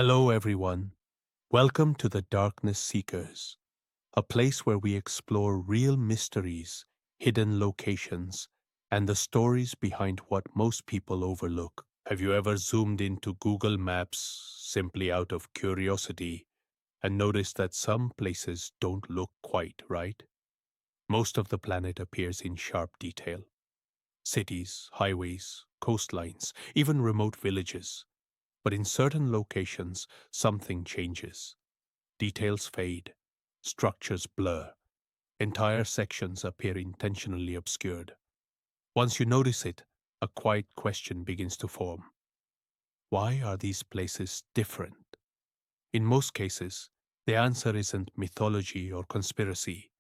Hello, everyone. Welcome to the Darkness Seekers, a place where we explore real mysteries, hidden locations, and the stories behind what most people overlook. Have you ever zoomed into Google Maps simply out of curiosity and noticed that some places don't look quite right? Most of the planet appears in sharp detail. Cities, highways, coastlines, even remote villages. But in certain locations, something changes. Details fade, structures blur, entire sections appear intentionally obscured. Once you notice it, a quiet question begins to form. Why are these places different? In most cases, the answer isn't mythology or conspiracy.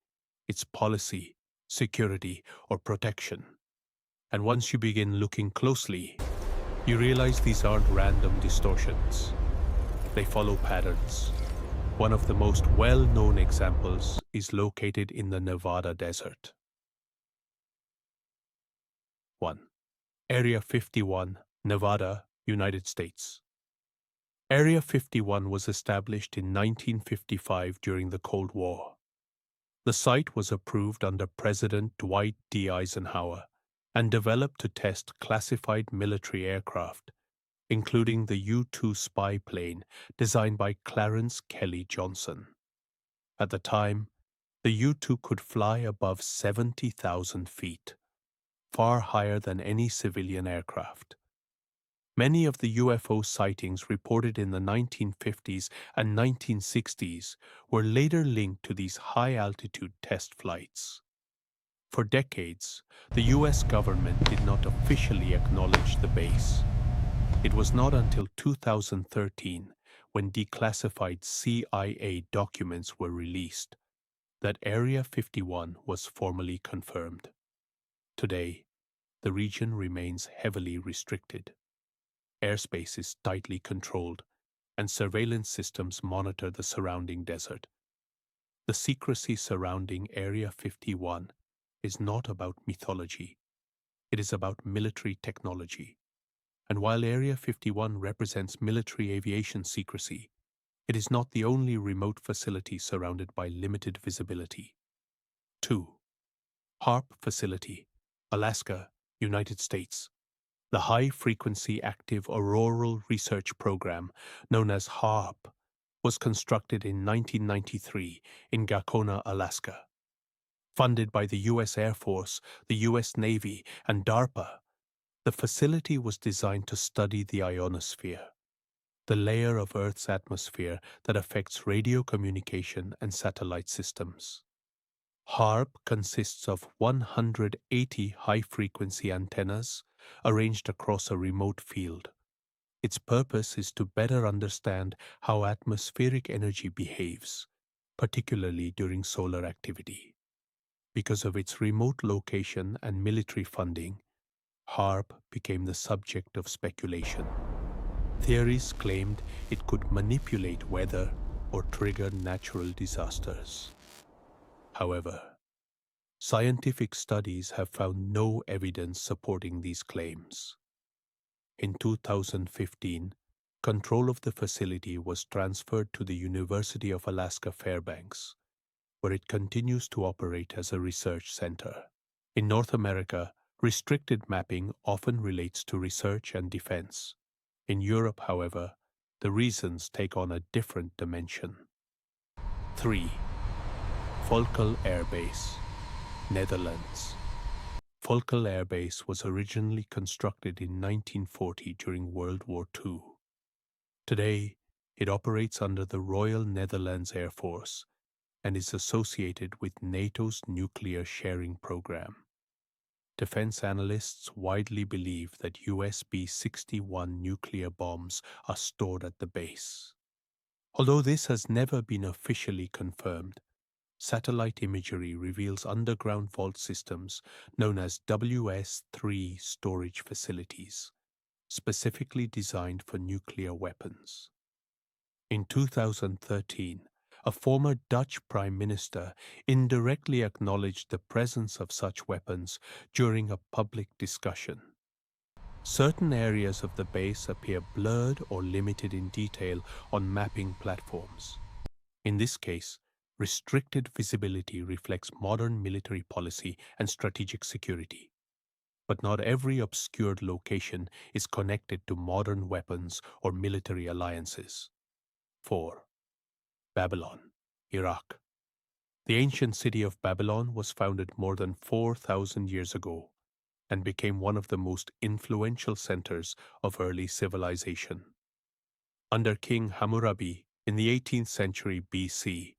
It's policy, security, or protection. And once you begin looking closely, you realize these aren't random distortions. They follow patterns. One of the most well-known examples is located in the Nevada desert. 1. Area 51, Nevada, United States. Area 51 was established in 1955 during the Cold War. The site was approved under President Dwight D. Eisenhower and developed to test classified military aircraft, including the U-2 spy plane designed by Clarence Kelly Johnson. At the time, the U-2 could fly above 70,000 feet, far higher than any civilian aircraft. Many of the UFO sightings reported in the 1950s and 1960s were later linked to these high-altitude test flights. For decades, the US government did not officially acknowledge the base. It was not until 2013, when declassified CIA documents were released, that Area 51 was formally confirmed. Today, the region remains heavily restricted. Airspace is tightly controlled, and surveillance systems monitor the surrounding desert. The secrecy surrounding Area 51 is not about mythology. It is about military technology. And while Area 51 represents military aviation secrecy, it is not the only remote facility surrounded by limited visibility. 2. HARP Facility, Alaska, United States. The High Frequency Active Auroral Research Program, known as HARP, was constructed in 1993 in Gacona, Alaska. Funded by the U.S. Air Force, the U.S. Navy, and DARPA, the facility was designed to study the ionosphere, the layer of Earth's atmosphere that affects radio communication and satellite systems. HARP consists of 180 high-frequency antennas arranged across a remote field. Its purpose is to better understand how atmospheric energy behaves, particularly during solar activity. Because of its remote location and military funding, HARP became the subject of speculation. Theories claimed it could manipulate weather or trigger natural disasters. However, scientific studies have found no evidence supporting these claims. In 2015, control of the facility was transferred to the University of Alaska Fairbanks, where it continues to operate as a research center. In North America, restricted mapping often relates to research and defense. In Europe, however, the reasons take on a different dimension. 3. Volkel Air Base, Netherlands. Volkel Air Base was originally constructed in 1940 during World War II. Today, it operates under the Royal Netherlands Air Force and is associated with NATO's nuclear sharing program. Defense analysts widely believe that US B-61 nuclear bombs are stored at the base. Although this has never been officially confirmed, satellite imagery reveals underground vault systems known as WS-3 storage facilities, specifically designed for nuclear weapons. In 2013, a former Dutch prime minister indirectly acknowledged the presence of such weapons during a public discussion. Certain areas of the base appear blurred or limited in detail on mapping platforms. In this case, restricted visibility reflects modern military policy and strategic security. But not every obscured location is connected to modern weapons or military alliances. 4. Babylon, Iraq. The ancient city of Babylon was founded more than 4,000 years ago and became one of the most influential centers of early civilization. Under King Hammurabi in the 18th century BC,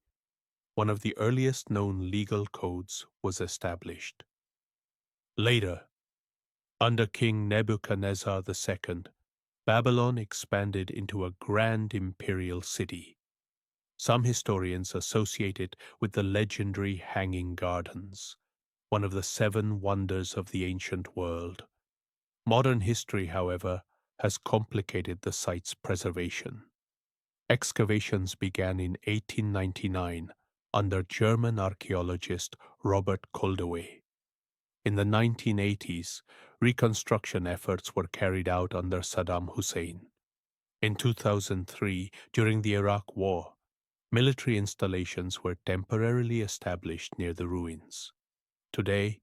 one of the earliest known legal codes was established. Later, under King Nebuchadnezzar II, Babylon expanded into a grand imperial city. Some historians associate it with the legendary Hanging Gardens, one of the 7 wonders of the ancient world. Modern history, however, has complicated the site's preservation. Excavations began in 1899 under German archaeologist Robert Koldewey. In the 1980s, reconstruction efforts were carried out under Saddam Hussein. In 2003, during the Iraq War, military installations were temporarily established near the ruins. Today,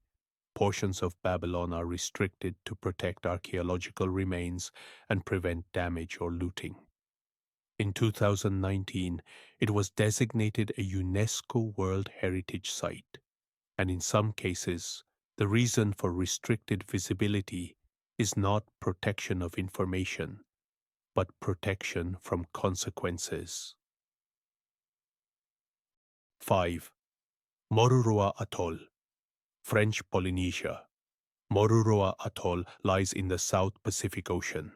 portions of Babylon are restricted to protect archaeological remains and prevent damage or looting. In 2019, it was designated a UNESCO World Heritage Site, and in some cases, the reason for restricted visibility is not protection of information, but protection from consequences. 5. Moruroa Atoll, French Polynesia. Moruroa Atoll lies in the South Pacific Ocean.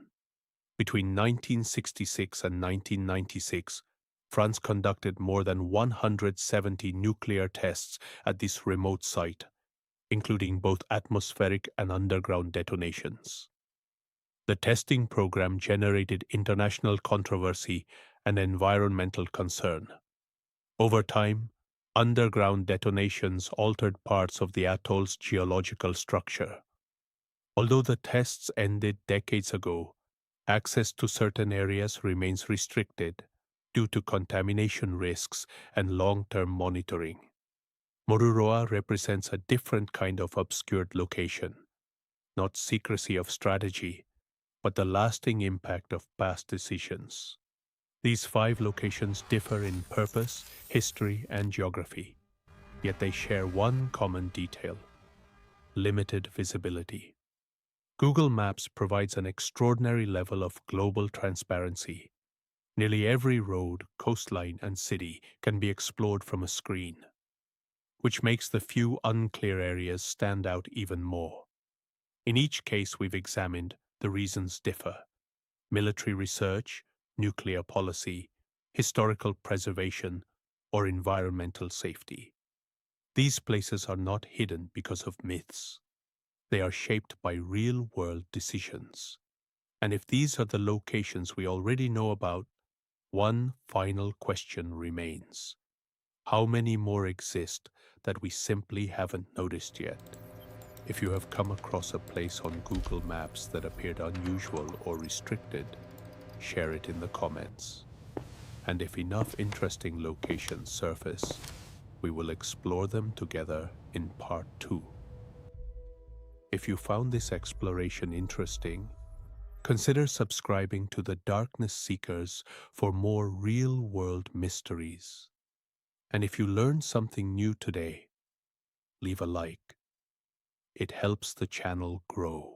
Between 1966 and 1996, France conducted more than 170 nuclear tests at this remote site, including both atmospheric and underground detonations. The testing program generated international controversy and environmental concern. Over time, underground detonations altered parts of the atoll's geological structure. Although the tests ended decades ago, access to certain areas remains restricted due to contamination risks and long-term monitoring. Moruroa represents a different kind of obscured location, not secrecy of strategy, but the lasting impact of past decisions. These 5 locations differ in purpose, history, and geography, yet they share one common detail: limited visibility. Google Maps provides an extraordinary level of global transparency. Nearly every road, coastline, and city can be explored from a screen, which makes the few unclear areas stand out even more. In each case we've examined, the reasons differ: military research, nuclear policy, historical preservation, or environmental safety. These places are not hidden because of myths. They are shaped by real-world decisions. And if these are the locations we already know about, one final question remains: how many more exist that we simply haven't noticed yet? If you have come across a place on Google Maps that appeared unusual or restricted, share it in the comments. And if enough interesting locations surface, we will explore them together in part 2. If you found this exploration interesting, consider subscribing to the Darkness Seekers for more real-world mysteries. And if you learned something new today, leave a like. It helps the channel grow.